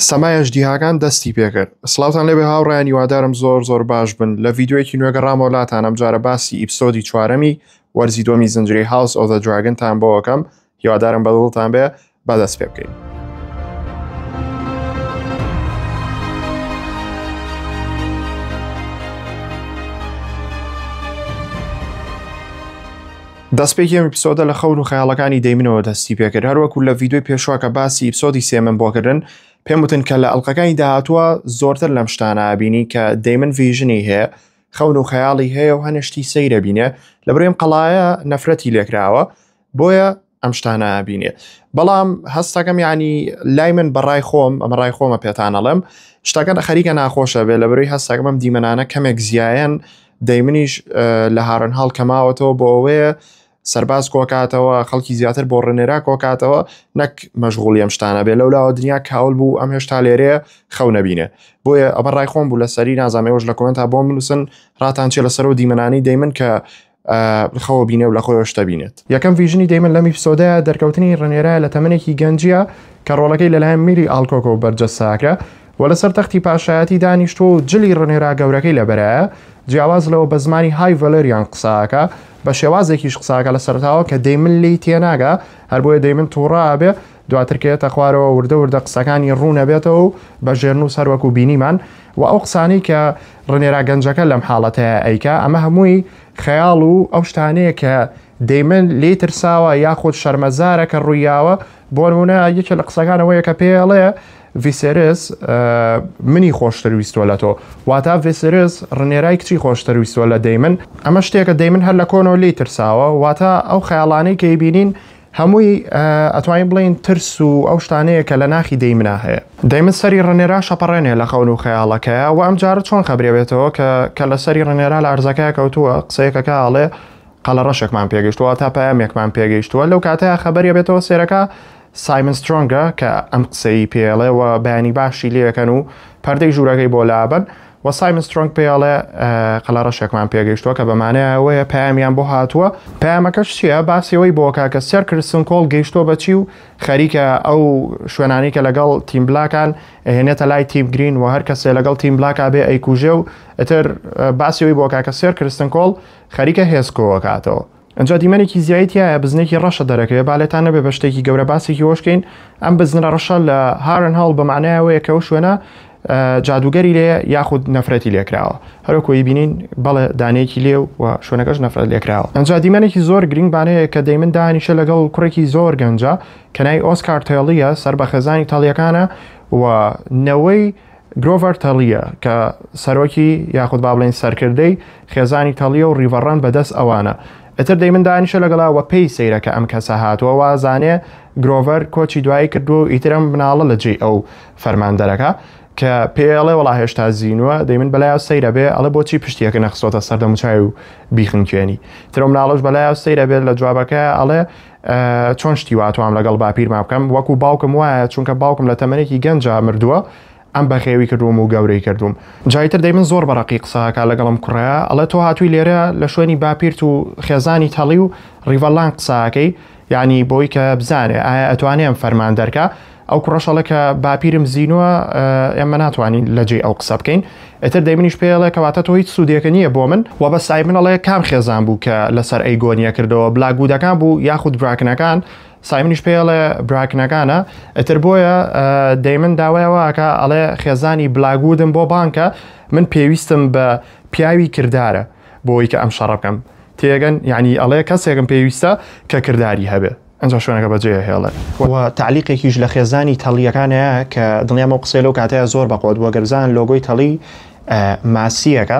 سەمایە جدیهاکان دەستی پێکرد. سڵاوتان لێبێ هاوڕێیان، هیوادارم زۆر باش بن. لە ڤیدیۆیەکی نوێ گەڕامەوە لاتان ئەم جارە باسی ئیپسۆدی چوارەمی وەرزی دۆمی زنجیرەی House of the Dragon تان بۆ یەکەم. هیوادارم بەدڵتان بێ بەدەست پێ بکەین. دەستپێکی ئەم ئیپسۆدە لە خەون و خەیاڵەکانی دەیمنەوە دەستی پێکرد. هەروەکو لە ڤیدیۆی پێشوە کە باسی ئیپسۆدی سێمم بۆکردن پێم وتن کە لە ئەڵلقەکانی داهاتووە زۆرتر لەم شتانە ئابینی کە دەیمن ڤیژنی هەیە، خەون و خەیاڵی هەیە و هەنشتی سەیرە بینێ. لەبەر ئەم قەڵایە نەفرەتی لێکراوە بۆیە ئەم شتانە ئابینێ. بەڵام هەستەکەم یعنی لای من بەڕای خۆم ئەمە ڕای خۆمە پێتان ئەڵێم شتەکە خەریکە ناخۆشە بێ، لەبەرەوەی هەستەکەم ئەم دیمەنانە کەمێک زیایەن دەیمنیش لە هارنهاڵ کەماوەتەوە بۆ ئەوەیە سەرباز کۆکاتەوە، خەڵکی زیاتر بۆ ڕێنێرا کۆکاتەوە، نەک مەشغوڵی ئەم شتانە بێ. لەولاوە دنیا کاول بوو ئەم هێشتا لێرەیە خەو نەبینێ. بۆیە ئەمە ڕای خۆم بوو لەسەری نازانێوەش لە کۆمنتا بۆ بنووسن ڕاتان چێ لەسەر و دیمەنانی دەیمن کە خەوە بینێ و لە خۆی شتە بینێت. یەکەم ڤیژنی دەیمن لەم ئیپسۆدەیە دەرکەوتنی ڕێنێرایە لە تەمەنێکی گەنجیە کە ڕۆڵەکەی لەلایەن میری ئالکۆکۆ بەرجەستاکرا و لەسەر تەختی پاشایەتی دانیشتۆ و جلی ڕێنێرا گەورەکەی لەبەرایە، جیاواز لەوە بە زمانی های ڤەلەریان قساکە، بە شێوازێکیش قساکە لە سەرتاوە کە دەیمن لی تێناگا، هەر بۆیە دەیمن تووڕابێ دواترکێتە خوارەوە وردە قسەکانی ڕوونەبێتەوە و بە ژێرنووس هەروەکو بینیمان و ئەو قسانی کە ڕێنێرا گەنجەکە لەم حاڵەتەیە ئەیکا ئەمە هەمووی خەیاڵ و ئەو شتانەیە کە دەیمن لێ ترساوە یاخود شەرمەزارە کە ڕوویاوە. بۆ نمونە یەکێک لە قسەکانەوەیە کە پێڵەیە ڤیسێرس منی خۆشتر ویستوە لە تۆ، واتە ڤیسێرس ڕێنێرای کچی خۆشتر ویستوە لە دەیمن. ئەمە شتێکە دەیمن هەر لە کۆنەوە لێ ترساوە، واتە ئەو خەیاڵانەی کە بینین هەمووی ئەتوانین بڵین ترس و ئەو شتانەیە کە لە ناخی دەیمنا هەیە. دەیمن سەری ڕێنێرا شەپەڕێنێ لە خەون و خەیاڵەکەیە و ئەم جارە چۆن خەبرێبێتەوە کە لە سەری ڕێنێرا لە ئەرزەکەی کەوتووە قسەیەکەکە ئاڵێ قەڵە ڕەشێکمان پێگەیشتووە تا پەیامێکمان پێگەیشتووە. لەو کاتەیە خەبەریە بێتەوە سێرەکە سایمن سترۆنگە کە ئەم قسەی پێڵێ و بەیانی باشی لێەکەن و پەردەی ژوورەکەی بۆ لابن و سایمن سترۆنگ پێڵێ قەڵە ڕەشێکمان پێگەیشتووە کە بەمانەیە ئەوەیە پەیامیان بۆ هاتووە. پەیامەکەش چییە؟ باسیەوەی بۆکە کە سەر کرستن کۆڵ گەیشتۆ بەچی و خەریکە ئەو شوێنانی کە لەگەڵ تیم بلاکان هێنێتە لای تیم گرین و هەر کەسێ لەگەڵ تیم بلاکا بێ ئەیکوژێ و ئەتر باسیەوەی بۆکە کە سەر کرستن کۆڵ خەریکە هێزکۆوە کاتەوە. ئەنجا دیمەنێکی زیایتیایە بزنێکی ڕەشە دەرەکەوێت بالێتان نەبێ بە شتێکی گەورە باسێکی هۆشکەین. ئەم بزنە ڕەشە لە هارنهاڵ بەمانایەوەیە کە ئەو شوێنە جادوگەری لێ یاخود نەفرەتی لێکراوە، هەروەکۆی بینین بەڵێ دانەیەکی لێ و شوێنەکەش نەفرەت لێکراوە. ئەنجا دیمەنێکی زۆر گرنگ بانەیە کە دەیمن دانیشە لەگەڵ کوڕێکی زۆر گەنجە کە ناوی ئۆسکار تێڵیە، سەر بە خێزانی تەڵیەکانە و نەوەی گرۆڤەر تەڵیە کە سەرۆکی یاخود با بڵێن سەرکردەی خێزانی تەڵیە و ریڤەڕەن بەدەست ئەوانە. ئەتر دەیمن دانیشە لەگەڵاوە پێی سەیرەکە ئەم کەسە هاتووە وازانێ گرۆڤەر کۆچی دوایی کردو و ئیترم بناڵە لە جێ ئەو فەرماندەرەکە کە پێڵێ وڵا هێشتا زیینووە. دەیمن بەلایە سەیرە بێ ئەڵێ بۆچی پشتیەکە نەخسۆتە سەر دەموچای و بیخن کوێنی. ترۆ مناڵۆش بەلایە سەیرە بێت لە جوابەکە ئەڵێ چۆن شتی واتوام لەگەڵ باپیرما بکەم، وەکو باوکم وایە چونکە باوکم لە تەمەنێکی گەنجە مردووە ئەم بەخێوی کردوم و گەورەی کردوم. جایتر دەیمن زۆر بەڕقی قساکە لەگەڵم کوڕەیە ئەڵێ تۆ هاتووی لێرە لە شوێنی باپیرت و خێزانی تەڵی و ڕیڤەڵان قساکەی، یعنی بۆی کە بزانێ ئایا ئەتوانێ ئەم فەرمان دەرکە. ئەو کوڕەشەڵە کە باپیرم زیینووە ئێمە ناتوانین لەجێ ئەو قسە بکەین. ئەتر دەیمنیش پێڵێ کەواتە تۆ هیچ سوودێکە نییە بۆ من و بە سایمن ئەڵێ کام خێزان بوو کە لەسەر ئەیگۆنیە کردەوە بلاگودەکان بوو یاخود براکنەکان. سایمنیش پێڵێ براکنەکانە. ئەتر بۆیە دەیمن داوایەوەکە ئەڵێ خێزانی بلاگودم بۆ بانکە، من پێویستم بە پیاوی کردارە بۆی کە ئەم شەڕە بکەم. تێگەن یعنی ئەڵێ کەسێکم پێویستە کە کردداری هەبێ. ئەنجا شوێنەکە بەجێ هێڵێ و تعلیقێکیش لە خێزانی تەڵیەکانەیە کە دڵنیامە قسەی لەو کاتەیە زۆر بەقۆت بووە گەرزان لۆگۆی تەڵی ماسیەکە.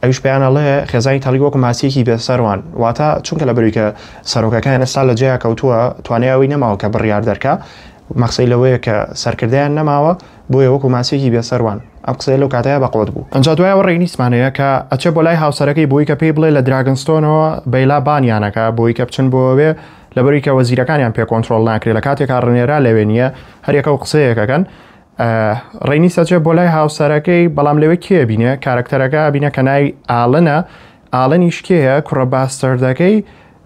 ئەوش پێیانەڵێ خێزانی تەڵی وەکو ماسیەکی بێسەروان، واتە چونکە لە بەروی کە سەرۆکەکان ئێستا لە جێیا کەوتووە توانیاوی نەماوە کە بڕیار دەرکە، مەقسەی لەوەیە کە سەرکردیان نەماوە بۆیە وەکو ماسیەکی بێسەروان. ئەم قسەی لەو کاتەیە بەقۆت بوو. ئەنجا دوایەوە ڕێنیسمانەیە کە ئەچێ بۆ لای هاوسەرەکەی بۆی کە پێی بڵێ لە دراگنستۆنەوە بەیلا بانیانەکە بۆی کە بچن بۆوێ لەبەری کە وەزیرەکانیان پێ کۆنتترۆل ناکرێت لە کاتێکا ڕێنێرا لەوێ نیە هەریەکە و قسەیەکەکەن. ڕێنی سەچێ بۆ لای هاوسەرەکەی بەڵام لەوێ کێ بینێ کارکتەرەکە بینە کە ناوی ئاڵنە. ئاڵنیش کێیە؟ کوڕە باستەردەکەی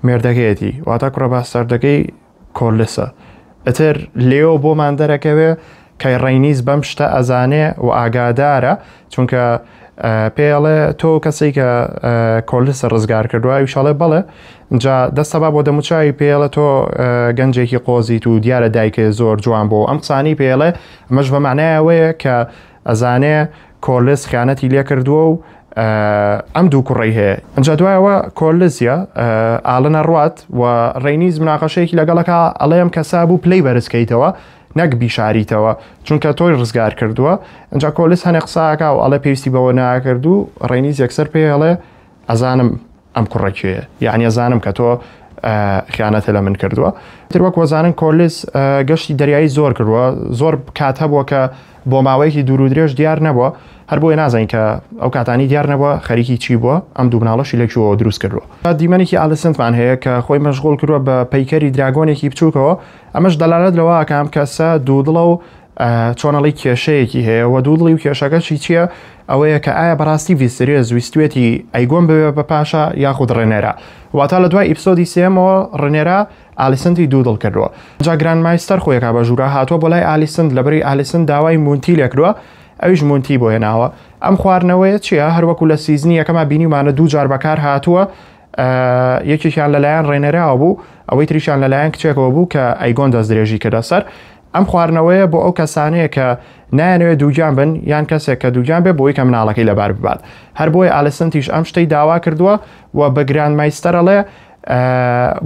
مێردەکەیەتی، واتە کوڕە باستەردەکەی کۆرلسە. ئەتر لێو بۆمان دەرەکەوێ کە ڕێنیز بەم شتە ئەزانێ و ئاگادارە چونکە پێڵێ تۆ کەسێک کە کۆلس ڕزگار کردووە ویشاڵێ بڵێ جا دەستە با بۆ دەموچوی پێڵە تۆ گەنجێکی قۆزیت و دیارە دایکە زۆر جوان بۆ ئەم قسانی پێڵێ ئەمەش بە معنایەوەیە کە ئەزانێ کۆلس خیانەتی لێ کردووە و ئەم دوو کوڕی هەیە ئەجا دوایەوە کۆلزیە ئاڵنە ڕوات و ڕێنیز مناقەشەیەکی لەگەڵەکە ئەڵێم کەسا بوو پلەی بەرزکەیتەوە نەک بیشاریتەوە چونکە تۆی ڕزگار کردووە ئەجا کۆلس هەنێ قساکە و ئەڵێ پێویستی بەوە ناکرد و ڕێنیز یەکسەر پێ ئەڵێ ئەزانم ئەم کوڕێکوێیە یعنی ئەزانم کە تۆ خیانەتە لە من کردووە تر وەک وەزانن کۆلس گەشتی دەریایی زۆر کردووە زۆر کات هەبووە کە بۆ ماوەیەکی دوور و درێژ دیار نەبووە هەر بۆیە نازانین کە ئەو کاتانی دیار نەبووە خەریکی چی بووە ئەم دوو مناڵەشی لەکوێوە دروست کردووە دیمەنێکی ئالسنتمان هەیە کە خۆی مەشغوڵ کردووە بە پەیکەری دراگۆنێکی بچووکەوە ئەمەش دەلالەت لەوە کام کەسە دوودڵە و چۆنەڵی کێشەیەکی هەیە و دوودڵی و کێشەکەشی چییە ئەوەیە کە ئایا بەڕاستی ڤیسریە زویستوێتی ئەیگۆن بوێ بە پاشا یاخود ڕێنێرە واتا لە دوای ئیپسۆدی سێمەوە ڕێنێرە ئالیسنتی دوودڵ کردووە جا گران مایستەر خۆیەکە بە ژوورە هاتووە بۆ لای ئالیسند لەبەری ئالیسند داوای مونتی لێکردووە ئەویش مونتی بۆ هێناوە ئەم خواردنەوەیە چییە هەروەکو لە سیزنی یەکەمە بینیمانە دوو جار بەکار هاتووە یەکێکیان لەلایەن ڕێنێراوە بوو ئەوەی تریشان لەلایەن کچێکەوە بوو کە ئەیگۆن دەست درێژی کردە سەر ئەم خواردنەوەیە بۆ ئەو کەسانەیە کە نایانەوێت دووگیان بن یان کەسێک کە دووگیان بێ بۆی کە مناڵەکەی لەبار ببات هەر بۆی ئالسنتیش ئەم شتەی داوا کردووە و بە گران مایستەرەڵێ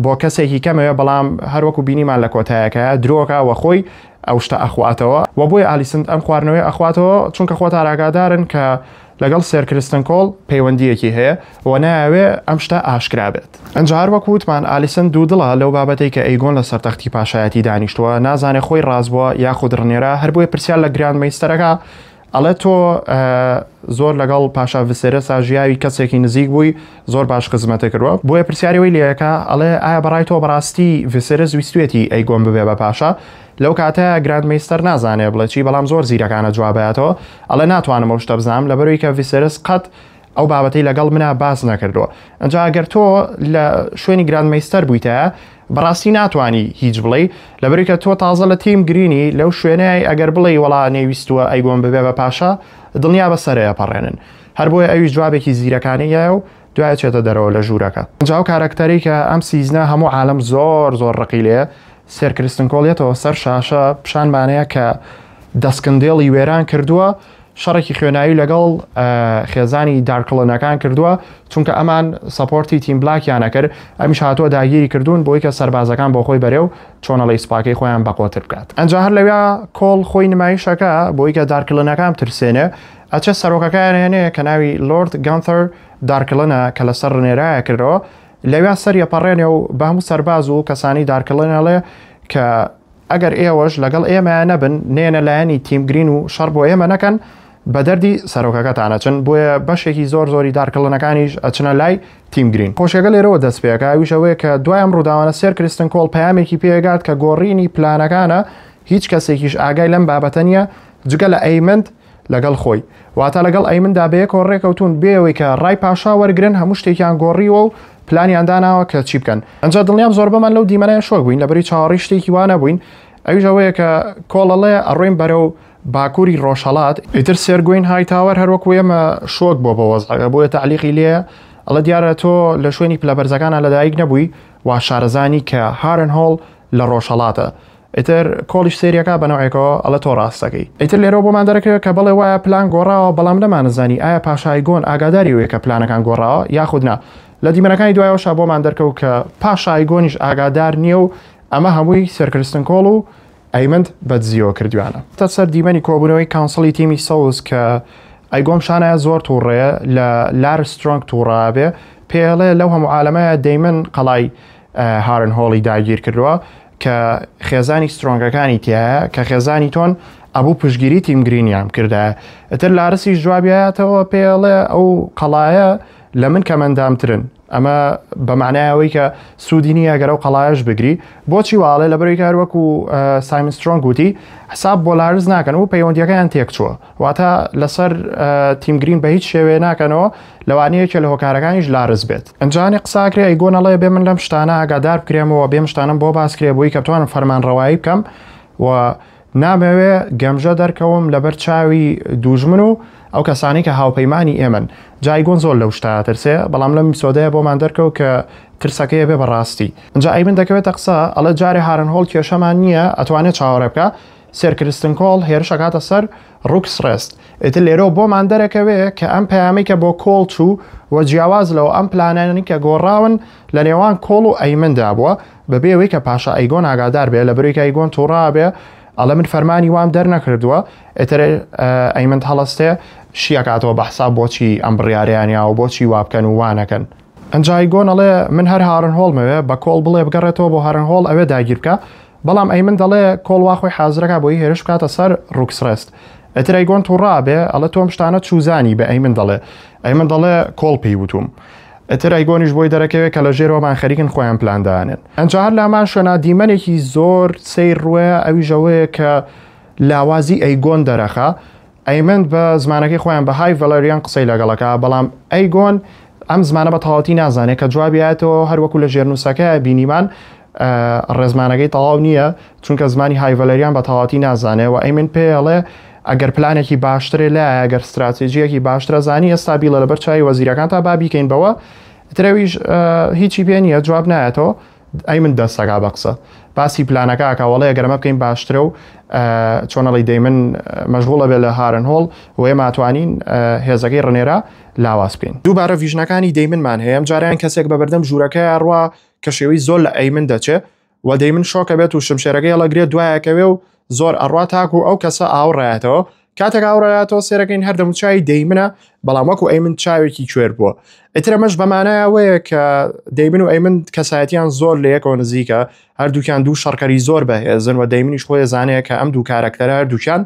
بۆ کەسێکی کەمەوە بەڵام هەروەکو بینیمان لە کۆتایەکە درۆکە و خۆی ئەو شتە ئەخواتەوە و بۆی ئالیسند ئەم خواردنەوەی ئەخواتەوە چونکە خۆت ئاگادارن کە لەگەڵ سێرکردن کۆڵ پەیوەندیەکی هەیە و ناوێ ئەم شتە ئاشکرا بێت ئەنجا هەروەکو وتمان ئالیسند دوودڵە لەو بابەتەی کە ئەیگۆن لە سەرتەختی پاشایەتی دانیشتووە نازانێ خۆی ڕازبووە یاخود ڕنێرە هەر بۆیە پرسیار لە گران مەیستەرەکە ئەڵێ تۆ زۆر لەگەڵ پاشا ڤسێرەسا ژیاوی کەسێکی نزیک بووی زۆر باش خزمەتە کردووە بۆیە پرسیارەوەی لێەکە ئەڵێ ئایا بەڕای تۆ بەڕاستی ڤسێرە ویستوێتی ئەیگۆن ببێ بە پاشا لەو کاتەیە گراد مەیستەر نازانێ بڵێ چی بەڵام زۆر زیرەکانە جوابێتەوە ئەڵێ ناتوانم ئەو شتە بزانم لەبەرەوەی کە ڤسێرس قەت ئەو بابەتەی لەگەڵ منە باس نەکردووە ئەنجا ئەگەر تۆ لە شوێنی گراد مەیستەر بوویتە بەڕاستی ناتوانی هیچ بڵێ لەبەرەوەی کە تۆ تازە لە تیم گرینی لەو شوێنەی ئەگەر بڵێ وەڵا نەیویستووە ئەیگۆن ببێ بە پاشا دڵنیا بەسەرەیە پەڕێنن هەر بۆیە ئەویش جوابێکی زیرەکانەیە و دوای چێتە دەرەوە لە ژوورەکە ئەنجا ئەو کارەکتەری کە ئەم سیزنە هەموو عالم زۆر زۆر ڕقی لێ سێرکردن کۆڵێتەوە سەر شاشە پیشانمانەیە کە دەستکندێڵی وێران کردووە شەڕێکی خوێناوی لەگەڵ خێزانی دارکڵەنەکان کردووە چونکە ئەمان سەپۆرتی تیم بلاکیانە کرد ئەمیش هاتووە داگیری کردوون بۆی کە سەربازەکان بۆ خۆی بەرێ و چۆنەڵی سوپاکەی خۆیان بەقۆتر بکات ئەنجا هەر لەوێ کۆڵ خۆی نمایشەکە بۆی کە دارکڵەنەکان ترسێنێ ئەچە سەرۆکەکان هێنێ کە ناوی لۆرد گانتەر دارکڵەنە کە لەسەر ڕنێرایە کردەوە لەوێ سەریە پەڕێنێ و بە هەموو سەرباز و کەسانی دارکڵەنەڵێ کە ئەگەر ئێوەش لەگەڵ ئێمە نەبن نێنە لایەنی تیم گرین و شەڕ بۆ ئێمە نەکەن بە دەردی سەرۆکەکەتانە چن بۆیە بەشێکی زۆر زۆری دارکڵەنەکانیش ئەچنە لای تیم گرین خۆشیەکە لێرەوە دەست پێەکە ویشەوەیە کە دوایم ڕووداوانە سێرکردن کۆڵ پەیامێکی پێگات کە گۆڕینی پلانەکانە هیچ کەسێکیش ئاگای لەم بابەتە نیە جگە لە ئەیمند لەگەڵ خۆی واتە لەگەڵ ئەیمندا بەیەکۆ ڕێکەوتون بێەوەی کە ڕای پاشا وەرگرن هەموو شتێکیان گۆڕیوە و پلانیان داناوە کە چی بکەن ئەنجا دڵنیام زۆر بەمان لەو دیمەنەیە شۆک بووین لەبەری چاوەڕی شتێکی وانە بووین ئەویش ئەوەیە کە کۆڵەڵێ ئەڕۆین بەرەو باکووری ڕۆژهەڵات ئیتر سێرگوین هایتاوەر هەروەکو ئێمە شۆک بۆ بە وەزعەکە بۆیە تەعلیقی لێە ئەڵە دیارە تۆ لە شوێنی پلەبەرزەکانە لەدایک نەبووی وا شارەزانی کە هارن هۆڵ لە ڕۆژهەڵاتە ئیتر کۆڵیش سێریەکە بەنەوەیەکەوە ئەڵە تۆ ڕاستەکەی ئیتر لێرە بۆمان دەرەکەوێت کە بڵێ وایە پلان گۆڕاوە بەڵام نەمانەزانی ئایا پاشای گۆن ئاگاداری وەیە کە پلانەکان گۆڕاوە یاخود نا لە دیمەنەکانی دوایەوەشا بۆمان دەرکەوت کە پاشای گۆنیش ئاگادار نییە و ئەمە هەمووی سێرکردن کۆڵ و ئەیمند بەدزیەوە کردوانە تا سەر دیمەنی کۆبوونەوەی کانسڵی تیمی سەوز کە ئەیگۆم شانایە زۆر تووڕێ لە لار سترۆنگ تووڕابێ پێڵێ لەو هەموو عالەمەیە دەیمن قەڵای هارن هۆڵی داگیر کردووە کە خێزانی سترۆنگەکانی تایە کە خێزانی تۆن ئەبوو پشگیری تیم گرینیان کردە ئەتر لارسی جوابیاتەوە پێڵێ ئەو قەڵایە لە من کەمەندامترن ئەمە بەمانایەوەی کە سوودی نیە گەرە و قەڵایش بگری بۆچی واڵێ لە بەرەوەی کاروەکو سایمن سترۆنگ گوتی حساب بۆ لارز ناکەن و پەیوەندیەکەیان تێک چووە واتە لەسەر تیم گرین بە هیچ شێوێ ناکەنەوە لەوانەیەکە لە هۆکارەکانیش لارز بێت ئەنجانی قساکرێ ئەیگۆنەڵێ بێ من لەم شتانە ئاگادار بکرێمەوە بێم شتانم بۆ باسکرێ بۆی کە بتوانم فەرمانڕەوایی بکەم و نامەوێ گەمژە دەرکەوم لەبەر چاوی دوژمن و ئەو کەسانی کە هاوپەیمانی ئێمن. جایگۆن زۆر لەو شتە ترسێ، بەڵام لەم میسۆدەیە بۆمان دەرکەوت کە ترسەکەیە بێ بەڕاستی. اینجا ئەیمن دەکەوێتە قسە ئەڵە جارێ هارنهۆڵ کێشەمان نییە ئەتوانێت چاوەڕێ بکە سێرکرستن کۆڵ هێرشەکاتە سەر ڕوکسڕێست. ئێتر لێرە بۆمان دەرەکەوێ کە ئەم پەیامی کە بۆ کۆڵ چوو و جیاواز لەوە ئەم پلانانی کە گۆڕاون لە نێوان کۆڵ و ئەیمندا بووە بەبێەوەی کە پاشا ئەیگۆن ئاگادار بێ لە بەرەوەی کە ئەیگۆن تووڕا بێ ئەڵە من فەرمانی وام دەرنەکردووە. ئێتر ئەیمن هەڵەستێ شیەکاتەوە بەحساب بۆچی ئەم بڕیاریانیا و بۆچی وابکەن و وانەکەن. ئەنجا ئەیگۆن ئەڵێ من هەر هارنهۆڵمەوێ بە کۆڵ بڵێ بگەڕێتەوە بۆ هارنهۆڵ ئەوێ داگیر بکە، بەڵام ئەیمن دەڵێ کۆڵوا خۆی حازرەکە بۆی هێرش بکاتە سەر ڕوکسڕێست. ئەتر ئەیگۆن تووڕا بێ ئەڵە تۆم شتانە چوزانی بە ئەیمن دەڵێ. ئەیمن دەڵێ کۆڵ پێی وتوم. ئەتر ئەیگۆنیش بۆی دەرەکەوێت کە لە ژێرەوەمان خەریکن خۆیان پلاندانێن. ئەنجا هەر لامان شوێنە دیمەنێکی زۆر سیر ڕوێ ئەوی ژەوەیە کە لاوازی ئەیگۆن دەرەخە. ئەیمن بە زمانەکەی خۆیان بە های ڤەلەریان قسەی لەگەڵەکە، بەڵام ئەیگۆن ئەم زمانە بە تەواوەتی نازانێت کە جوابیاتەوە هەروەکو لە ژێرنووسەکە بینیمان ڕێزمانەکەی تەواو نییە چونکە زمانی های ڤەلەریان بە تەواوەتی نازانێت و ئەیمن پێڵێ ئەگەر پلانێکی باشترێ لە ئەگەر استراتێژیەکی باشترە زانی ئێستا بیڵە لەبەر چای وەزیرەکان تا بابیکەین بەوە. ترەویش هیچی پێ نییە جواب نایەتەوە. ئەیمن دەستەکا بە قسە باسی پلانەکە کاوەڵەیە گەرمە بکەین باشترە و چۆنەڵی دەیمن مەشغوڵە بێ لە هارنهۆڵ و ئێمە ئەتوانین هێزەکەی ڕنێرە لاواز بکەین. دووبارە ڤیژنەکانی دەیمنمان هەیە. ئەم جاریان کەسێک بە بەردەم ژوورەکەی ڕوا کە شێوەی زۆر لە ئەیمن دەچێت و دەیمن شۆکە بێت و شمشێرەکەی هەڵەگرێت دوایەکەوێ و زۆر ئەڕوا تاکو ئەو کەسە ئاوڕایەتەوە. کاتێک ئاوڕایەتەوە سێرەکەین هەردەم چای دەیمنە، بەڵام وەکو ئەیمن چاوێکی کوێر بووە. ئیترە مەش بەمانایەوەیە کە دەیمن و ئەیمن کەسایەتیان زۆر لە یەکەوە نزیکە، هەردووکیان دوو شەڕکەری زۆر بەهێزن و دەیمنیش خۆی زانەیە کە ئەم دوو کارەکتەرە هەردووکیان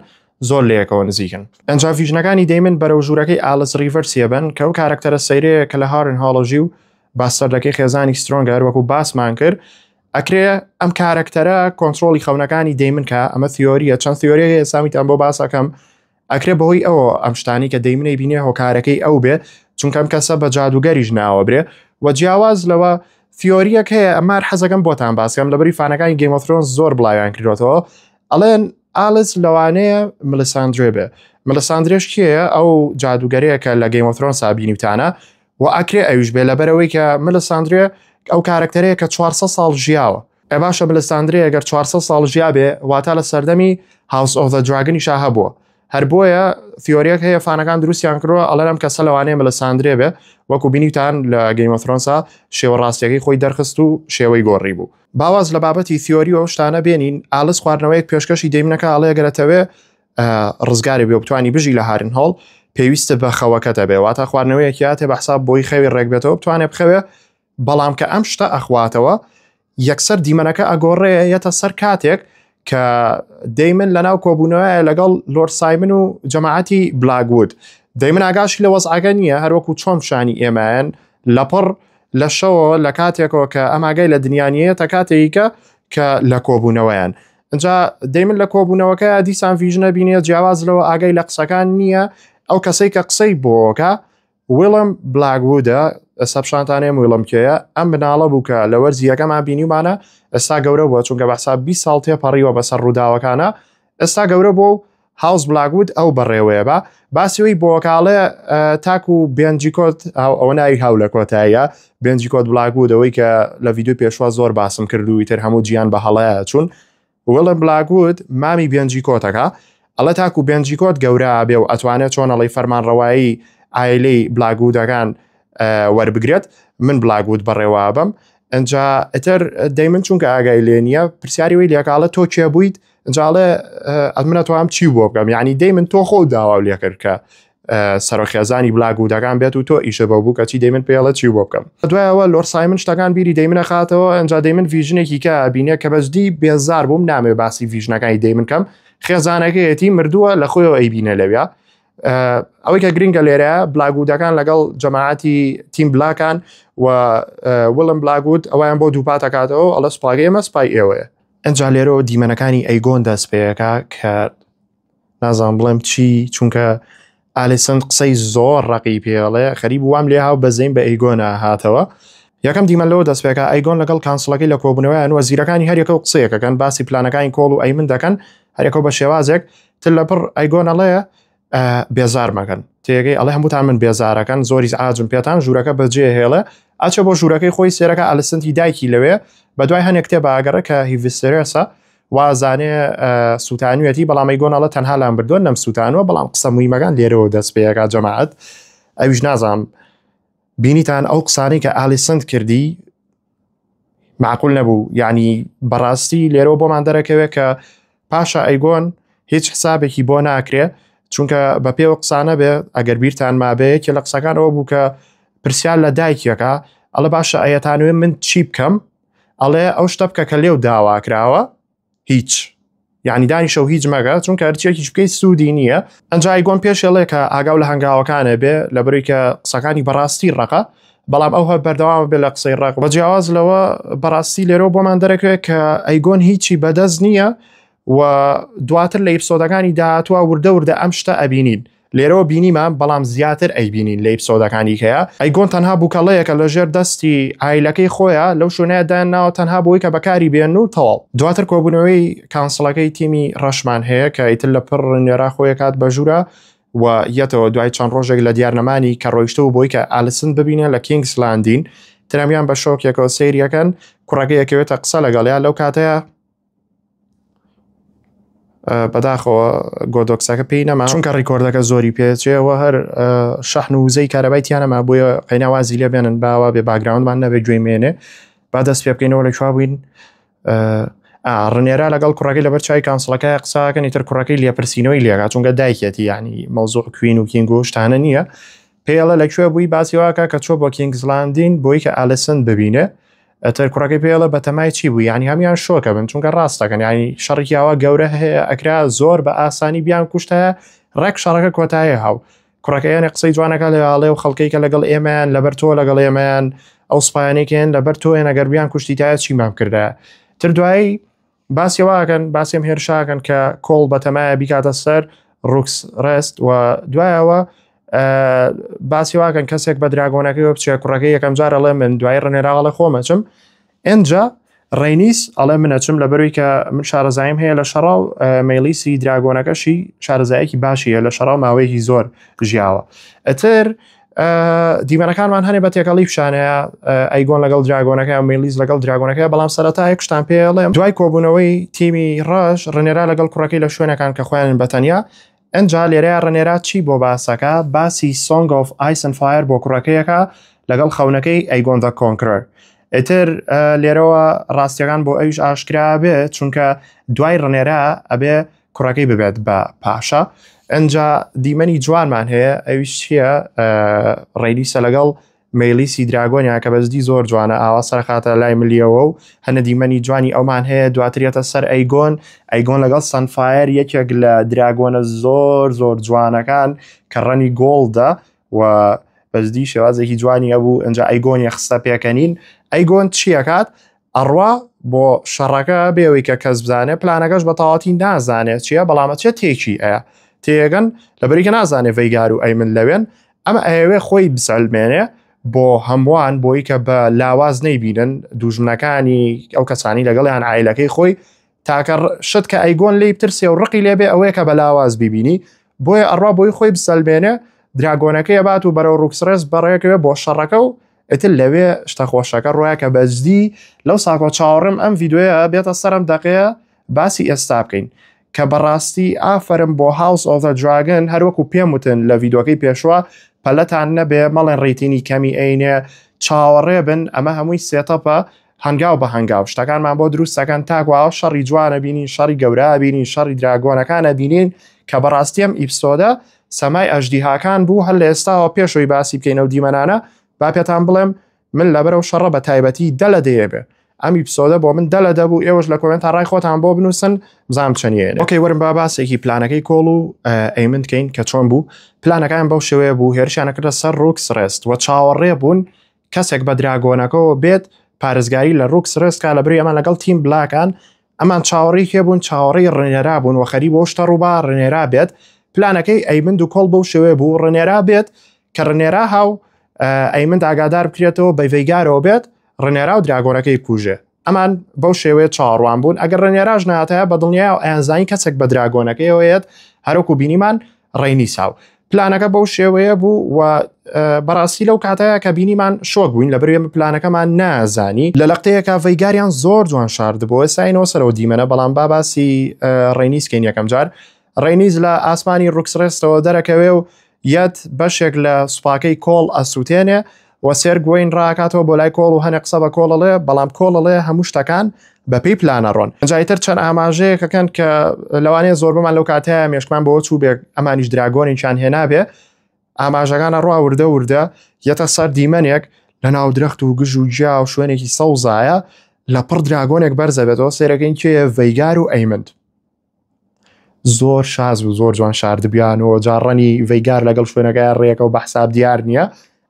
زۆر لە یەکەوە نزیکن. ئەنجا ڤیژنەکانی دەیمن بەرەو ژوورەکەی ئالس ریڤەرسیە بن کە ئەو کارەکتەرە سەیرەیە کە لە هارنهۆڵۆژی و باستەردەکەی خێزانی سترۆنگەر وەکو باسمان کرد ئەکرێ ئەم کارەکتەرە کۆنتترۆلی خەونەکانی دەیمن کە ئەمە تیۆریە چەند تیۆریە سامیتان بۆ باسەکەم ئەکرێ بەهۆی ئەوە ئەم شتانی کە دەیمنەی بینێ هۆکارەکەی ئەو بێ چونکە ئەم کەسە بە جادوگەریش ناوە برێ و جیاواز لەوە تیۆریەک هەیە ئەمار حەزەکەم بۆتان باسکەم لەبەری فانەکانی گەیم ئۆف ترۆنز زۆر بڵاویان کردوێتەوە. ئەڵێن ئالس لەوانەیە ملساندرێ بێ. ملساندرێش کێیە؟ ئەو جادوگەریە کە لە گەیم ئۆف ترۆنز سابینیوتانە و ئەکرێ ئەویش بێ لەبەرەوەی کە ملساندرێ ئەو کارەکتەرەیە کە 400 ساڵ ژیاوە. ئە باشە ملساندرێ ئەگەر 400 ساڵ ژیا بێ واتە لە سەردەمی هاوس ئۆف دە دراگنیشا هەبووە. هەر بۆیە تیۆریەک هەیە فانەکان دروستیان کردووە ئەڵێم کەسە لەوانەیە ملساندرێ بێ وەکو بینیتان لە گەیم ئۆف ترۆنسا شێوە ڕاستیەکەی خۆی دەرخست و شێوەی گۆڕی بوو. باواز لە بابەتی تیۆری و شتانە بێنین. ئالس خواردنەوەیەک پێشکەشی دەیمنەکە ئەڵێ گەرەتەوێ ڕزگاری بێ بتوانی بژی لە هارنهۆڵ پێویستە بە خەوەکەتە بێ واتە خواردنەوەیەکی هاتێ بە حساب بۆی خەوی ڕێک بێتەوە بتوانێت بخەوێ، بەڵام کە ئەم شتە ئەخواتەوە یەکسەر دیمەنەکە ئەگۆڕێ یەتە سەر کاتێک کە دەیمن لەناو کۆبوونەوەیە لەگەڵ لۆرد سایمن و جەماعەتی بلاگوود. دەیمن ئاگاشی لە وەزعەکە نییە هەروەکو چۆن شانی ئێمەیان لەپڕ لە شەوە لە کاتێکەوە کە ئەماگای لە دنیاانیە تا کاتێکیکە کە لە کۆبوونەوەیان. ئەجا دەیمن لە کۆبوونەوەکە دیسان ڤیژنە بینێت جیاواز لەوە ئاگای لە قسەکان نییە. ئەو کەسەی کە قسەی بۆکە ویڵم بلاگوودە. ئەستا پیشانتانێ ویڵم کێیە ئەم بناڵە بوو کە لە وەرزیەکەمان بینیمانە ئێستا گەورە بووە چونکە بەحسا 20 ساڵ تێپەڕیوە بەسەر ڕووداوەکانە ئێستا گەورە بۆ و هاوس بلاگوود ئەو بەڕێوەیە بە باسیەوەی بۆکاڵێ تاکو و بێنجیکۆت ئەوە ناوی هاو لە کۆتاییە بێنجیکۆت بلاگوودەوەی کە لە ڤیدیۆ پێشوا زۆر باسم کردو ئیتر هەموو گیان بە هەڵەیە چون ویڵم بلاگوود مامی بێنجیکۆتەکە ئەڵە تاکو بێنجیکۆت گەورە بێ و ئەتوانێت چۆنەڵی فەرمانڕەوایی ئایلەی بلاگوودەکان وەربگرێت من بلاگوود بەڕێوە بم. ئەنجا ئەتر دەیمن چونکە ئاگای لێ نییە پرسیاری وی لێکاڵە تۆ کێ بوویت ئەنجاڵێ ئەمنە تۆم چی بۆ بگەم یعنی دەیمن تۆ خۆ داوا لێ کرد کە سەرۆخێزانی بلاگوودەکان بێت و تۆ ئیشە بە بوو کەچی دەیمن پێڵە چی بۆ بکەم. دوایەوە لۆرد سایمن شتەکان بیری دەیمنە خاتەوە ئەنجا دەیمن ڤیژنێکی کە بینێ کە بەجدی بێزار بووم نامێ باسی ڤیژنەکانی دەیمن کەم خێزانەکەیەتی مردووە لە خۆیەوە ئەیبینە لەوێ. ئەوەی کە گرنگە لێرە بلاگوودەکان لەگەڵ جەماعەتی تیم بلاکان و ویڵم بلاگوود ئەویان بۆ دووپاتەکاتەوە ئەڵە سوپاگەی ئێمە سوپای ئێوەیە. ئەنجا لێرەوە دیمەنەکانی ئەیگۆن دەست پێەکە کە نازان بڵێم چی چونکە ئالیسن قسەی زۆر ڕقی پێڵێ خەریب وام لێ هاو بەزەین بە ئەیگۆنە هاتەوە. یەکەم دیمەن لەوە دەست پێکە ئەیگۆن لەگەڵ کانسڵەکەی لە کۆبوونەوەیان وەزیرەکانی هەریەکە و قسەیەکەکەن باسی پلانەکانی کۆڵ و ئەیمن دەکەن هەرێکەوە بە شێوازێک تر لە پڕ ئەیگۆنەڵەیە بێزار مەکەن تێگەی ئەڵێ هەمووتان من بێزارەکەن زۆری ئاجم پێتان ژوورەکە بەجێ هێڵێ ئاچە بۆ ژوورەکەی خۆی سێرەکە ئەلسنتی دایکی لەوێ بە دوای هەنێک کتێب ئاگەڕە کە هیڤستێرێسە وازانێ سووتانوێتی بەڵام ئەیگۆنەڵە تەنها لام بردووە نەم سووتانوە بەڵام قسە مویمەکان لێرەوە دەست پێیەکە جەماعەت ئەویش نازانم بینیتان ئەو قسانەی کە ئالیسند کردی معقول نەبوو یعنی بەڕاستی لێرەوە بۆمان دەرەکەوێت کە پاشە ئەیگۆن هیچ حسابێکی بۆ ناکرێ چونکە بە پێوە قسانە بێ ئەگەر بیرتان مابەیە کە لە قسەکانەوە بوو کە پرسیار لە دایکیەکە ئەڵە باشە ئەیەتانوێ من چی بکەم ئەڵێ ئەو شتە بکە کە لێو داواکراوە هیچ یعنی دانیشە و هیچ مەگە چونکە هەرچیەکیش بکەی سوودی نییە ئەنجا ئەیگۆن پێشێڵێ کە ئاگاو لە هەنگاوەکانە بێ لەبەری کە قسەکانی بەڕاستی ڕقە بەڵام ئەو هە بەردەوام بێ لە قسەی ڕق بە جیاواز لەوە بەڕاستی لێرەوە بۆمان دەرەکەوێت کە ئەیگۆن هیچی بەدەست نییە و دواتر لە ئیپسۆدەکانی داهاتوە وردە وردە ئەم شتە ئەبینین لێرەوە بینیمان بەڵام زیاتر ئەیبینین لە ئیپسۆدەکانی کەیە ئەیگۆن تەنها بووکەڵەیەکە لە ژێر دەستی ئایلەکەی خۆیە لەو شوێنەیەدایان ناوە تەنها بۆی کە بەکاری بێن و تەواو دواتر کۆبوونەوەی کانسڵەکەی تیمی ڕەشمان هەیە کە ئیتر لە پڕ نێرا خۆی کات بەژوورە و یەتەوە دوای چەند ڕۆژێک لە دیارنەمانی کە ڕۆیشتە و بۆی کە ئالیسند ببینە لە کینگز لاندین ترامیان بە شۆکێکەوە سەیریەکەن کوڕەکەیەکەوێتە قسە لەگەڵیان لەو کاتەیە بەداخەوە گۆدۆکسەکە پێی نەما چونکە ڕیکۆردەکە زۆری پێچێەوە هەر شەحن و وزەی کارەبایتیانەما بۆیە قەیناوازی لێ بێنن باوە بێ باگراوندمان نەبێت گوێمێنێ با دەست پێ بکەینەوە لە کووا بووین ڕنێرا لەگەڵ کوڕەکەی لەبەر چای کانسڵەکە قساکەن ئیتر کوڕەکەی لێپرسینەوەی لێگا چونکە دایکێتی ینی مەوزوع کوین و کینگ و شتانە نییە پێڵە لەکوێ بووی باسی واکە کە چۆ بۆ کینگزلاندین بۆی کە ئالیسند ببینێ ئەتر کوڕەکەی پێڵە بەتەمای چی بوو ینی هەمیان شۆکە بن چونکە ڕاستەکەن ینی شەڕێکیاوە گەورە هەیە ئەکرا زۆر بە ئاسانی بیان کوشتە ڕێک شەڕەکە کۆتایە هاو کوڕەکەیانە قسەی جوانەکە لەواڵێ و خەڵکەی کە لەگەڵ ئێمەیان لەبەر تۆ لەگەڵ ئێمەیان ئەو سوپایانێکیان لەبەر تۆیان ئەگەر بیان کوشتیتایە چیمان کردە تر دوایی باسیەوەکەن باسیم هێرشاکەن کە کۆڵ بەتەمایە بیکاتە سەر ڕوکس ڕست و دوایەوە باسی واکەن کەسێک بە دراگۆنەکەی بچێ کوڕەکەی یەکەم جار ئەڵێ من دوای ڕێنێراڵە خۆمەچم ئەنجا ڕێنیس ئەڵێ منەچم لە بەروی کە من شارەزایم هەیە لە شەڕاو مەیلیسی دراگۆنەکەشی شارەزایەکی باشیە لە شەڕاو ماوەیەکی زۆر ژیاوە ئەتر دیمەنەکانمان هەنێ بە تێکەڵی پیشانەیە ئەیگۆن لەگەڵ دراگۆنەکە و مەیلیز لەگەڵ دراگۆنەکە بەڵام سەرەتا یەکشتان پێڵێم دوای کۆبوونەوەی تیمی ڕەش ڕێنێرا لەگەڵ کوڕەکەی لە شوێنەکان کە خۆیان بەتەنیا ئەنجا لێرەیە ڕێنێرا چی بۆ باسەکە باسی Song of Ice and Fire بۆ کوڕەکەیەکە لەگەڵ خەونەکەی ئەیگۆن دە کۆنکرەر ئیتر لێرەوە ڕاستیەکان بۆ ئەویش ئاشکرا بێت چونکە دوای ڕێنێرا ئەبێ کوڕەکەی ببێت بە پاشە ئەنجا دیمەنی جوانمان هەیە ئەویش چییە ڕێلیسە لەگەڵ مەیلیسی دراگۆنیا کە بەزدی زۆر جوانە ئاوا سەرخاتە لای ملیەوە و هەنە دیمەنی جوانی ئەومان هەیە دواترێتە سەر ئەیگۆن لەگەڵ سەنفایر یەکێک لە دراگۆنە زۆر زۆر جوانەکان کە ڕەنی گۆڵدا و بەزدی شێوازێکی جوانی هەبوو ئەنجا ئەیگۆنی خستە پێکەنین ئەیگۆن چیەکات ئەڕوا بۆ شەڕەکە بێەوەی کە کەس بزانێ پلانەکەش بە تەواتی نازانێت چییە بەڵامە چێت تێکی ئەیە تێگەن لەبەریکە نازانێ ڤەیگار و ئەیمن لەوێن ئەمە ئەوێ خۆی بسەلمێنێ بۆ هەمووان بۆی کە بە لاواز نەیبینن دوژمنەکانی ئەو کەسانی لەگەڵیان عیلەکەی خۆی تاکە شت کە ئەیگۆن لێی بترسێ و ڕقی لێبێ ئەوەیە کە بە لاواز ببینی بۆیە ئەڕوا بۆی خۆی بسەلمێنێ دراگۆنەکەی بات و بەرەو ڕوکسڕێز بەڕێکەوێ بۆ شەڕەکە و ئتر لەوێ شتە خۆشەکە ڕۆیە کە بەجدی لەو ساکۆ چاوەڕم ئەم ڤیددیوەیە بێتە سەرم دەقەیە باسی ئێستا بکەین کە بەڕاستی ئافرم بۆ House of the Dragon هەروەکو پێم وتن لە ڤیددیۆکەی پێشوە پەلەتان نەبێ مەڵێن ڕێتینی کەمی ئەینێ چاوەڕێ بن ئەمە هەمووی سێتەپە هەنگاو بە هەنگاو شتەکانمان بۆ دروستەکەن تاکواوە شەڕی جوانە بینین شەڕی گەورە بینین شەڕی دراگۆنەکانە بینین کە بەڕاستی ئەم ئیپسۆدە سەمای ئەژدیهاکان بوو هەر لە ئێستاوە پێشەوەی باسی بکەینەوە دیمەنانە با پێتان بڵێم من لەبەرەو شەڕە بە تایبەتی دەلە دەیەبێ ئەم ئیپسۆدە بۆ من دەلە دەبوو ئێوەش لە کۆمنتە ڕای خۆتان بۆ بنووسن بزانم چەندێنێ ئۆکەی وەرم با باسێکی پلانەکەی کۆڵ و ئەیمن بکەین کە چۆن بوو پلانەکان بەو شێوەیە بوو هێرشیانە کردە سەر ڕوکس ڕێست و چاوەڕێ بوون کەسێک بە دراگۆنەکەەوە بێت پارێزگاری لە ڕوکس ڕێستکە لە بری ئەمان لەگەڵ تیم بلاکان ئەمان چاوەڕی هێبوون چاوەڕی ڕێنێرا بوون و خەری بۆ شتە ڕووبا ڕێنێرا بێت پلانەکەی ئەیمن و کۆڵ بەو شێوەیە بوو ڕێنێرا بێت کە ڕێنێرا هاو ئەیمن ئاگادار بکرێتەوە بە ڤەیگارەوە بێت ڕێنێرا و دراگۆنەکەی کوژێ ئەمان بەو شێوەیە چاڕوان بوون ئەگەر ڕێنێراژ ناتایە بە دڵنیا و ئەیانزانی کەسێک بە دراگۆنەکەیەوەیەت هەروەکو بینیمان ڕێنی ساو پلانەکە بەو شێوەیە بوو و بەڕاستی لەو کاتەیە کە بینیمان شۆک بووین لە بەروێ پلانەکەمان نازانی لە لەقتەیەکە ڤەیگاریان زۆر جوان شاردبووە ساینەوە سەرەوە دیمەنە بەڵام باسی ڕێنیسکەین یەکەم جار ڕێنیز لە ئاسمانی ڕوکسڕێستەوە دەرەکەوێ و یەت بەشێک لە سوپاکەی کۆڵ ئەسووتێنێ و سێر گوێین ڕاکاتەوە بۆ لای کۆڵ و هەنێ قسە بە کۆڵەڵێ بەڵام کۆڵەڵێ هەموو شتەکان بەپی پلانە ڕۆن جایتر چەند ئاماژەیەکەکەن کە لەوانەیە زۆر بمان لەو کاتەیە مێشکمان بەوە چوو بێک ئەمانیش دراگۆنێکیان هێنابێ ئاماژەکانە ڕوا وردە یەتە سەر دیمەنێک لە ناو درەخت و گژ و جیا و شوێنێکی سەوزایە لە پڕ دراگۆنێک بەرزەبێتەوە سێرەکەین کێیە ڤەیگار و ئەیمند زۆر شاز و زۆر جوان شاردبیانەوە جاڕەنی ڤەیگار لەگەڵ شوێنەکەی ڕێیەکە و بە حساب دیار نییە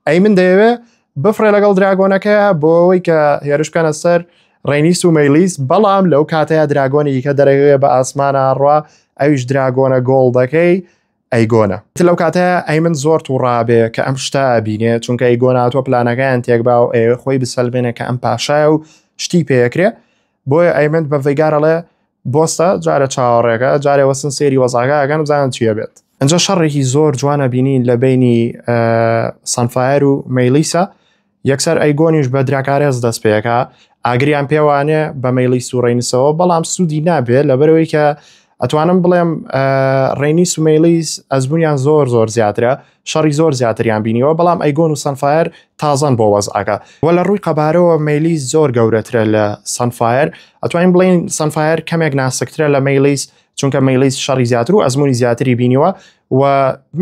ئەیمن دەیەوێ بفرێ لەگەڵ دراگۆنەکە بۆ ئەوەی کە هێرشکەنە سەر ڕێنیس و مەیلیس بەڵام لەو کاتەیە دراگۆنێکی کە دەرەوێ بە ئاسمانە ڕوا ئەویش دراگۆنە گۆڵدەکەی ئەیگۆنە لەو کاتەیە ئەیمن زۆر تووڕابێ کە ئەم شتە بینێ چونکە ئەیگۆناتوە پلانەکەیان تێکبا و خۆی بسەلبێنێ کە ئەم پاشایە و شتی پێکرێ بۆیە ئەیمن بە ڤەیگارەڵێ بۆستە جارە چاوەڕێەکە جارێ وەسن سێری وەزاگەکەن بزانن چیە بێت ئەنجا شەڕێکی زۆر جوانە بینین لە بینی سانفایر و مەیلیسە یەکسەر ئەیگۆنیش بە دراکارێز دەست پێەکە ئاگریان پێوانێ بە مەیلیس و ڕێنیسەوە بەڵام سوودی نابێت لەبەرەوەی کە ئەتوانم بڵێم ڕێنیس و مەیلیس ئەزبوونیان زۆر زیاترە شەڕی زۆر زیاتریان بینیەوە بەڵام ئەیگۆن و سانفایر تازان بۆ وەزعەکە وە لە ڕووی قەبارەوە مەیلیس زۆر گەورەترە لە سانفایر ئەتوانین بڵین سانفایر کەمێک ناسکترە لە مەیلیس چونکە مەیلیس شەڕی زیاتر و ئەزمموی زیاتری بینیوە و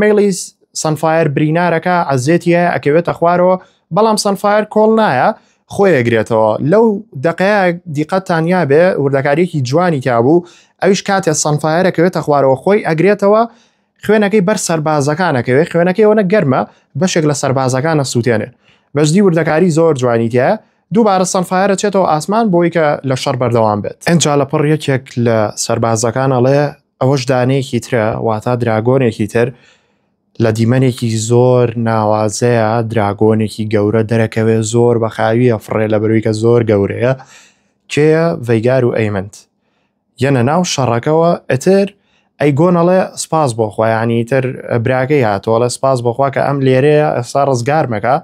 مەیلیس سانفایر برینارەکە عەزێتیە ئەکەوێتە خوارەوە بەڵام سانفایر کۆڵ نایە خۆی ئەگرێتەوە لەو دقەیە دیقەتتانیا بێ وردەکاریەکی جوانی تابوو ئەویش کاتێ سانفایرەکەوێتە خوارەوە خۆی ئەگرێتەوە خوێنەکەی بەر سەربازەکانەکەوێت خوێنەکەیەوەنە گەرمە بەشێک لە سەربازەکانە سووتێنێ بەشدی وردەکاری زۆر جوانیتە دووبارە سانفایرە چێتەوە ئاسمان بۆی کە لە شەڕ بەردەوام بێت ئەنجا لە پڕ یەکێک لە سەربازەکانەڵێ ئەوەش دانەیەکی ترە واتە دراگۆنێکی تر لە دیمەنێکی زۆر ناوازەیە دراگۆنێکی گەورە دەرەکەوێ زۆر بەخاویە فڕێ لە بەروی کە زۆر گەورەیە کێیە ڤەیگار و ئەیمند یەنە ناو شەڕەکەەوە ئەتر ئەیگۆنەڵێ سپاس بۆ خۆیانی تر براکەی هاتووەڵە سپاس بۆخوا کە ئەم لێرەیە ئێستا ڕزگارمەکە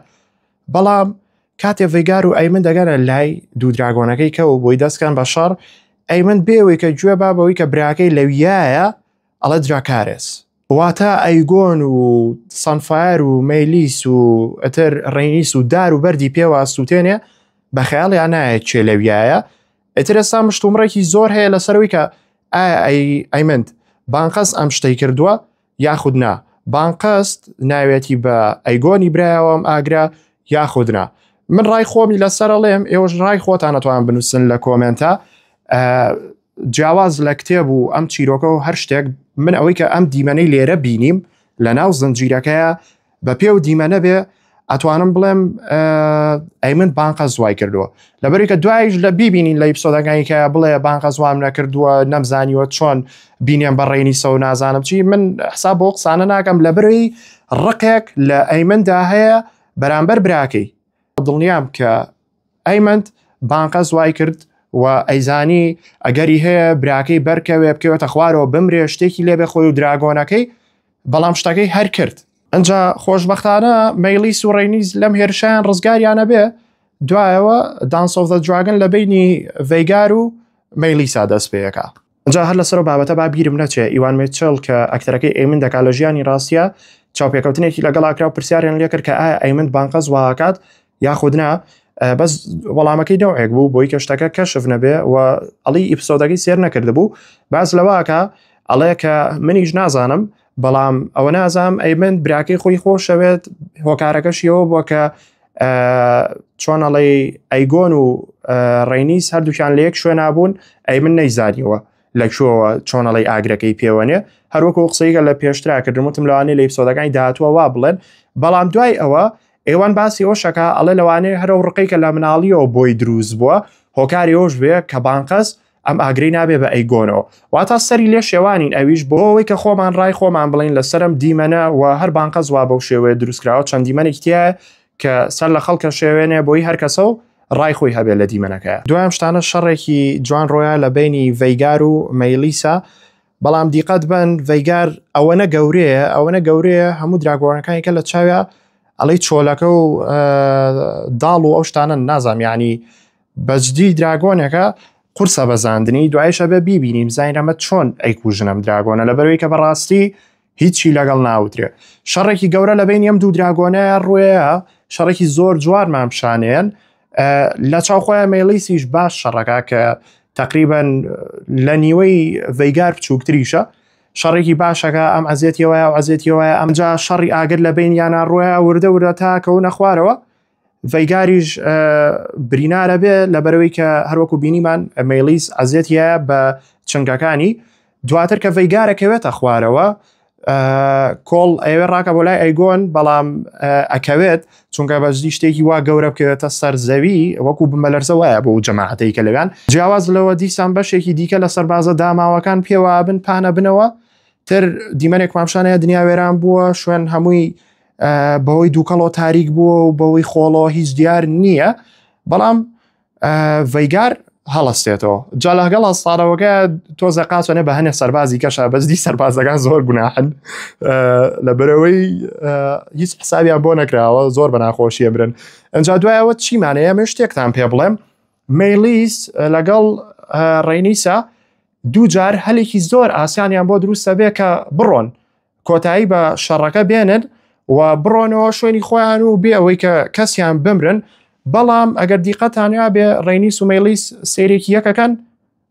بەڵام کاتێ ڤەیگار و ئەیمند دەگەنە لای دوو دراگۆنەکەی کە و بۆی دەستکەن بە شەڕ ئەیمند بێوەی کە گوێ با بەوەی کە براکەی لەویایە ئەڵە دراکارێس واتە ئەیگۆن و سانفایر و مەیلیس و ئەتر ڕێنیس و دار و بەردی پێوە سووتێنێ بە خەیاڵیان نایەت چێ لەویایە ئەتر ئێستا مشتومڕێکی زۆر هەیە لەسەرەوەی کە ئەیمند بانقەست ئەم شتەی کردووە یاخود نا بانقەست ناوێتی بە ئەیگۆنی برایەوەم ئاگرا یاخودنا من ڕای خۆمی لەسەرەڵێم ئێوەش ڕای خۆتان نەتوان بنووسن لە کۆمنتە جیاواز لە کتێب و ئەم چیرۆکە و هەر شتێک من ئەوەی کە ئەم دیمەنەی لێرە بینیم لە ناو زنجیرەکەیە بە پێ و دیمەنە بێ ئەتوانم بڵێم ئەیمند بانقە زوای کردووە لەبەری کە دوایش لە بیبینین لە ئیپسۆدەکانی کە بڵێ بانقە زوام نەکردووە نەمزانیوە چۆن بینێن بە ڕێنیسە و نازانم چی من حساب بۆ قسانە ناکەم لەبەرەوەی ڕقێک لە ئەیمندا هەیە بەرامبەر براکەی دڵنیام کە ئەیمند بانقە زوای کرد و ئەیزانی ئەگەری هەیە براکەی بەرکەوێ بکەوێتە خوارەوە بمرێ شتێکی لێبێ خۆی و دراگۆنەکەی بەڵام شتەکەی هەر کرد ئەنجا خۆشبەختانە مەیلیس و ڕێنیز لەم هێرشیان ڕزگاریانە بێ دوایەوە دانس ئۆف دە دراگن لە بینی ڤەیگار و مەیلیسا دەست پێیەکە ئەنجا هەر لەسەر بابەتە با بیرم نەچێ ئیوان مێچڵ کە ئەکتەرەکەی ئەیمند دەکات لە ژیانی ڕاستیە چاوپێکەوتنێکی لەگەڵاکرا و پرسیاریان لێ کرد کە ئایا ئەیمند بانقە زواکات یاخودنا بەس وەڵامەکەی نەوەیەک بوو بۆی کە شتەکە کەشف نەبێ و ئەڵی ئیپسۆدەکەی سێر نەکرده بوو باز لەواکە ئەڵێ کە منیش نازانم بەڵام ئەوە نازام ئەیمند براکەی خۆی خۆشەوێت هۆکارەکەشیەوە بووە کە چۆن ئەڵێ ئەیگۆن و ڕێنیس هەردووکیان لە یەک شوێنابوون ئەیمن نەیزانیەوە لەکوێوە چۆن ئەڵێ ئاگرەکەی پێوەنێ هەروەکو قسەیکە لە پێشترا کردموتم لەوانەیە لە ئیپسۆدەکانی داهاتووە وا بڵێن بەڵام دوای ئەوە ئێوان باسی ئەوە شەکە ئەڵێ لەوانەیە هەرە ڕقەی کە لە مناڵیەوە بۆی دروست بووە هۆکاری ئەوش بێ کە بانقەس ئەم ئاگرەی نابێ بە ئەیگۆنەوە واتە سەری لێ شێوانین ئەویش بۆ ئەوەی کە خۆمان ڕای خۆمان بڵین لەسەرم دیمەنە و هەر بانقەز وا بەو شێوەیە دروستکراوە چەند دیمەنێک تایە کە سەر لە خەڵکە شێوێنێ بۆی هەر کەسە و ڕای خۆی هەبێت لە دیمەنەکە. دوایم شتانە شەڕێکی جوان ڕۆیە لە بینی ڤەیگار و مەیلیسا، بەڵام دیقەت بن ڤەیگار ئەوەنە گەورەیە هەموو دراگۆنەکانی کە لە چاویا ئەڵەی چۆلەکە و داڵ و ئەو شتانە نازام، یعنی بەجددی دراگۆنێکە قورسە بەزاندنی دوایشە بێ بیبینیم زانینەمە چۆن ئەیکوژنم دراگۆنە لەبەرەوەی کە بەڕاستی هیچی لەگەڵ ناوترێ. شەڕێکی گەورە لە بین ئەم دوو دراگۆنەیە ڕوەیە، شەڕێکی زۆر جوارمان پیشانێن. لە چاوخۆیان مەیلیسیش باش شەڕەکە کە تقریبا لە نیوەی ڤەیگار بچووکتریشە، شەڕێکی باشەکە ئەم عەزیەتیەوەیە و عەزیەتیەوەیە، ئەمجا شەڕی ئاگر لە بینیانە ڕوەیە وردە تا کەونە خوارەوە. ڤەیگاریش برینارە بێ لەبەرەوەی کە هەروەکو بینیمان مەیلیس عەزیەتیە بە چنگەکانی، دواتر کە ڤەیگارەکەوێتە خوارەوە کۆڵ ئەوێ ڕاکە بۆ لای ئەیگۆن، بەڵام ئەکەوێت چونکە بەجددی شتێکی وا گەورە بکەوێتە سەر زەوی وەکو بمەلەرزەوەیە بۆ جەماعەتەی کە لەوێن. جیاواز لەوە دیسان بەشێکی دیکە لە سەربازە داماوەکان پێوە بن پانە بنەوە، تر دیمەنێک مامشانەیە دنیا وێران بووە، شوێن هەمووی بەوەی دووکەڵۆ تاریک بووە و بەوەی خۆڵەوە هیچ دیار نییە، بەڵام ڤەیگار هەڵەستێتەوە. جا لەگەڵ هەستاڕەوەکە تۆزە قاچۆنێ بە هەنێ سەربازی کەشە، بەجددی سەربازەکان زۆر گوناحن لەبەرەوەی هیچ حسابیان بۆ نەکراوە، زۆر بە ناخۆشیە برن. ئەنجا دوایەوە چیمانەیە من شتێکتان پێ بڵێم، مەیلیس لەگەڵ ڕەینیسا دوو جار هەلێکی زۆر ئاسانیان بۆ دروستە بێ کە بڕۆن کۆتایی بە شەڕەکە بێنن و بڕۆنەوە شوێنی خۆیان و بێ ئەوەی کە کەسیان بمرن، بەڵام ئەگەر دیقەتانیا بێ ڕەینیس و مەیلیس سێرێکی یەکەکەن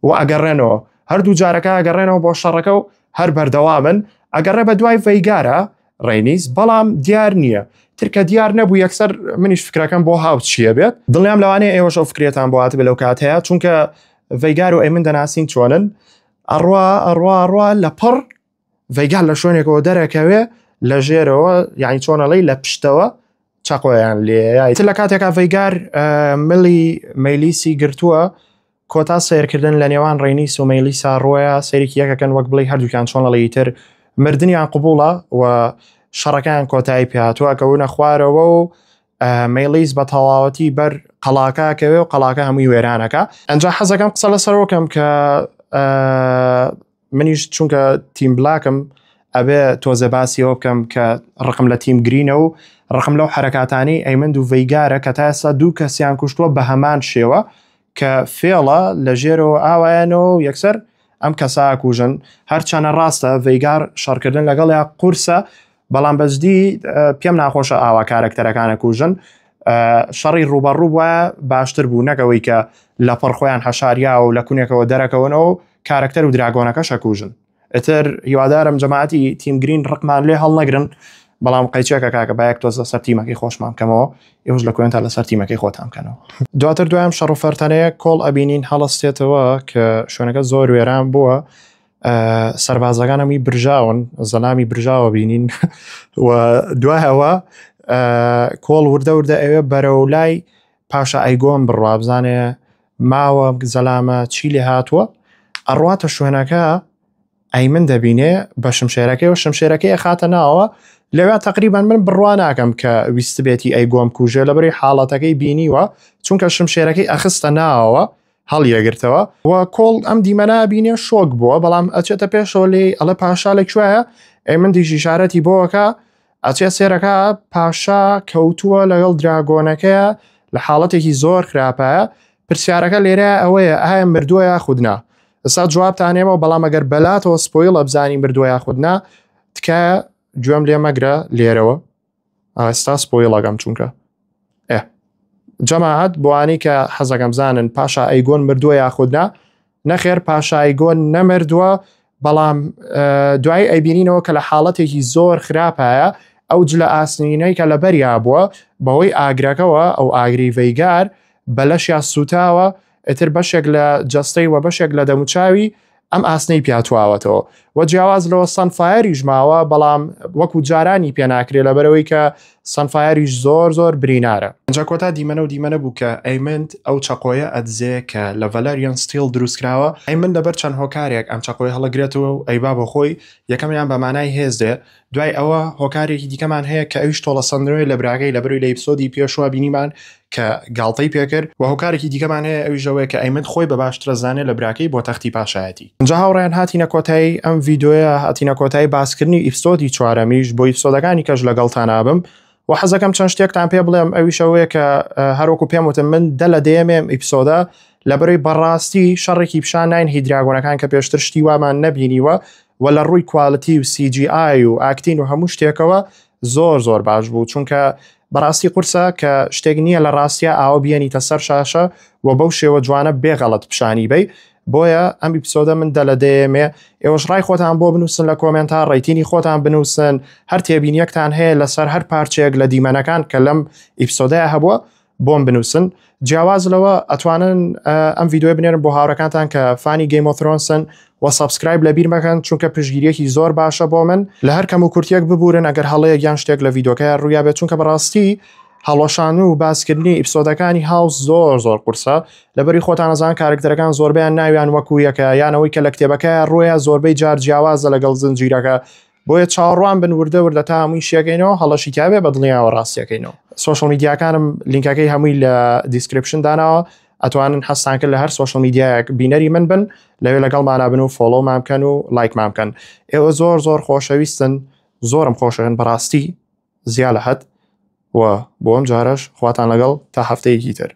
و ئەگەڕێنەوە هەردوو جارەکە ئەگەڕێنەوە بۆ شەڕەکە و هەر بەردەوامن، ئەگەڕێ بە دوای ڤەیگارە ڕەینیس، بەڵام دیار نییە. ترکە دیار نەبوو یەکسەر منیش فکرەکەم بۆ هاوت چیە بێت. دڵنیام لەوانەیە ئێوەش ئەو فکرێتان بۆ هاتبێ لەو کاتەیە، چونکە ڤەیگار و ئەیمن دەناسین چۆنن، ئەڕوا لە پڕ ڤەیگار لە شوێنێکەوە دەرەکەوێ لە ژێرەوە، یعنی چۆنەڵی لە پشتەوە چاقۆیان لێ. لە کاتێکا ڤەیگار ملی مەیلیسی گرتووە، کۆتا سیرکردن لە نێوان ڕەینیس و مەیلیسا ڕۆیە، سەیرێکی یەکەکەن وەک بڵێ هەردووکیان چۆنەڵی تر مردنیان قبوڵە و شەڕەکان کۆتایی پێهاتووە کەونە خوارەوە و مەیلیس بە تەواوەتی بەر قەڵاکەکەوێ و قەڵاکە هەمووی وێرانەکە. ئەنجا حەزەکەم قسە لەسەرەوەکەم کە منیش چونکە تیم بلاکم ئەبێ تۆزە باسیەوە بکەم کە ڕقم لە تیم گرینە و ڕقم لەو حرەکاتانی ئەیمن و ڤەیگارە کە تا ئێستا دوو کەسیان کوشتووە بە هەمان شێوە کە فێڵە لە ژێرەوە ئاوایەنەوە یەکسەر ئەم کەسا کوژن. هەرچەنە ڕاستە ڤەیگار شەڕکردن لەگەڵیا قورسە، بەڵام بەجددی پێم ناخۆشە ئاوا کارکتەرەکانە کوژن. شەڕی ڕوبەڕوو وایە باشتر بوو نەکەوەی کە لە پڕ خۆیان هەشاریا و لە کوونێکەوە دەرەکەونەوە کارکتەر و دراگۆنەکەشە کوژن. ئتر هیوادارم جەماعەتی تیم گرین ڕقمان لێ هەڵ نەگرن، بەڵام قەیچێکە کاکە بایەک تۆزە سەر تیمەکەی خۆشمان بکەمەوە، ئێوەش لە کوێن تا لەسەر تیمەکەی خۆتان بکەنەوە. دواتر دوایام شەڕ و فەرتەنەیە کۆڵ ئەبینین هەڵەستێتەوە کە شوێنەکە زۆر وێران بووە، سەربازەکانەمی برژاون، زەلامی برژاوە بینین و دوایەوە کۆڵ وردە ئەوێ بەرەو لای پاشا ئەیگۆن بڕوا بزانێ ماوە زەلامە چی لێ هاتووە، ئەڕواتە شوێنەکە ئەیمن دەبینێ بە شمشێرەکەی و شمشێرەکەی خاتە ناوە، لەوێ تقریبان من بڕوا ناکەم کە ویست بێتی ئەیگۆم کوژێ لەبەری حاڵەتەکەی بینیوە، چونکە شمشێرەکەی ئەخستە ناوە هەڵیەگرتەوە و کۆڵ ئەم دیمەنا بینێ شۆک بووە، بەڵام ئەچێتە پێشەوە لێ ئەڵە پاشا لەکوێیە، ئەیمن دیژی شارەتی بۆەکە ئەچێ سێرەکە پاشا کەوتووە لەگەڵ دراگۆنەکەیە لە حاڵەتێکی زۆر خراپەیە. پرسیارەکە لێرە ئەوەیە ئایا مردووە یا خودنا؟ ئەستا جوابتانێمەوە، بەڵام ئەگەر بەلاتەوە سپۆیڵە بزانی مردووە یا خودنا تکایە گوێم لێ مەگرە لێرەوە، ئێستا سپۆیڵەکەم چونکە جەماعەت بۆوانی کە حەزەکەم بزانن پاشا ئەیگۆن مردووە یا خودنا، نەخێر پاشا ئەیگۆن نەمردووە، بەڵام دوای ئەیبینینەوە کە لە حاڵەتێکی زۆر خراپایە، ئەو جلە ئاسنینەی کە لە بەریا بووە بەهۆی ئاگرەکەەوە، ئەو ئاگری ڤەیگار بەلەشیا سوتاوە، ئتر بەشێک لە جەستەی و بەشێک لە دەموچاوی ئەم ئاسنەی پیاتواوەتەوە و جیاواز لەوە سنفایریش ماوە بەڵام وەکو جارانی پێ ناکرێت لەبەرەوەی کە سنفایریش زۆر برینارە. ئەنجا کۆتا دیمەنە بوو کە ئەیمند ئەو چەقۆیە ئەدزێ کە لە ڤەلەریان ستیل دروستکراوە. ئەیمند لەبەر چەند هۆکارێک ئەم چەقۆی هەڵەگرێتەوە و ئەیبا بۆ خۆی یەکەمیان بە مانای هێزدێ، دوای ئەوە هۆکارێکی دیکەمان هەیە کە ئەویش تۆڵە سندنەوەی لە براگەی لەبەروی لە ئیپسۆدی پێشوە بینیمان کە گاڵتەی پێکرد و هۆکارێکی دیکەمان هەیە ئەویژەوەی کە ئەیمند خۆی بە باشترە زانێت لە براکەی بۆ تەختی پاشایەتی. اینجا هاوڕێیان هاتینە کۆتایی ئەم ڤیدۆیە، هاتینە کۆتایی باسکردنی ئیپسۆدی چوارەمیش بۆ ئیپسۆدەکانی کەش لەگەڵتان نابم و حەزەکەم چەند شتێکتان پێ بڵێم. ئەویشەوەیە کە هەروەکو پێم وتم من دە لە دەیەمێم ئیپسۆدە لەبەرەوەی بەڕاستی شەڕێکی پیشان ناین هیدراگۆنەکان کە پێشتر شتی وامان نەبینیوە و لە ڕووی کواڵەتی و CGI و ئاکتین و هەموو شتێکەوە زۆر باش بوو، چونکە بەڕاستی قورسە کە شتێک نییە لە ڕاستیە ئاوە بیێنیتە سەر شاشە و بەو شێوە جوانە بێغەڵەت پیشانی بی. بۆیە ئەم ئیپسۆدە من دە لە دەیەمێ. ئێوەش ڕای خۆتان بۆ بنووسن لە کۆمنتار، ڕێتینی خۆتان بنووسن، هەر تێبینیەکتان هەیە لەسەر هەر پارچێک لە دیمەنەکان کە لەم ئیپسۆدەیە هەبووە بۆم بنووسن. جیاواز لەوە ئەتوانن ئەم ڤیدۆی بنێرن بۆ هاوڕەکانتان کە فانی گەیم ئۆف ترۆنسن و سابسکرایب لەبیر مەکەن چونکە پشگیریەکی زۆر باشە بۆ من. لە هەر کەم و کورتێک ببورن ئەگەر هەڵەیەک یان شتێک لە ڤیدۆکەیە ڕوویا بێت، چونکە بەڕاستی هەڵۆشان و باسکردنی ئیپسۆدەکانی هاوس زۆر قورسە. لەبەری خۆتان ئەزان کارکتەرەکان زۆربیان ناویان وەکو یەکە یانەوەی کە لە کتێبەکە ڕۆیە زۆربەی جار جیاوازە لەگەڵ زنجیرەکە، بۆیە چاوەڕوان بن وردە تا هەمووی شیەکەینەوە هەڵەشی تیابێ بە دڵنیاوە ڕاستیەکەینەوە. سۆشڵ میدیاکانم لیnkەکەی هەمووی لە دیسکریپشن داناوە، ئەتوانن هەستان کرد لە هەر سۆشڵ میدیایەک بینەری من بن، لەوێ لەگەڵمانە بن و فۆلۆمان بکەن و لایکمان بکەن. ئێوە زۆر خۆشەویستن، زۆرم خۆشەوێن بەڕاستی زیاد لە حەد و بۆ ئەم جارەش خواتان لەگەڵ تا هەفتەیەکی تر.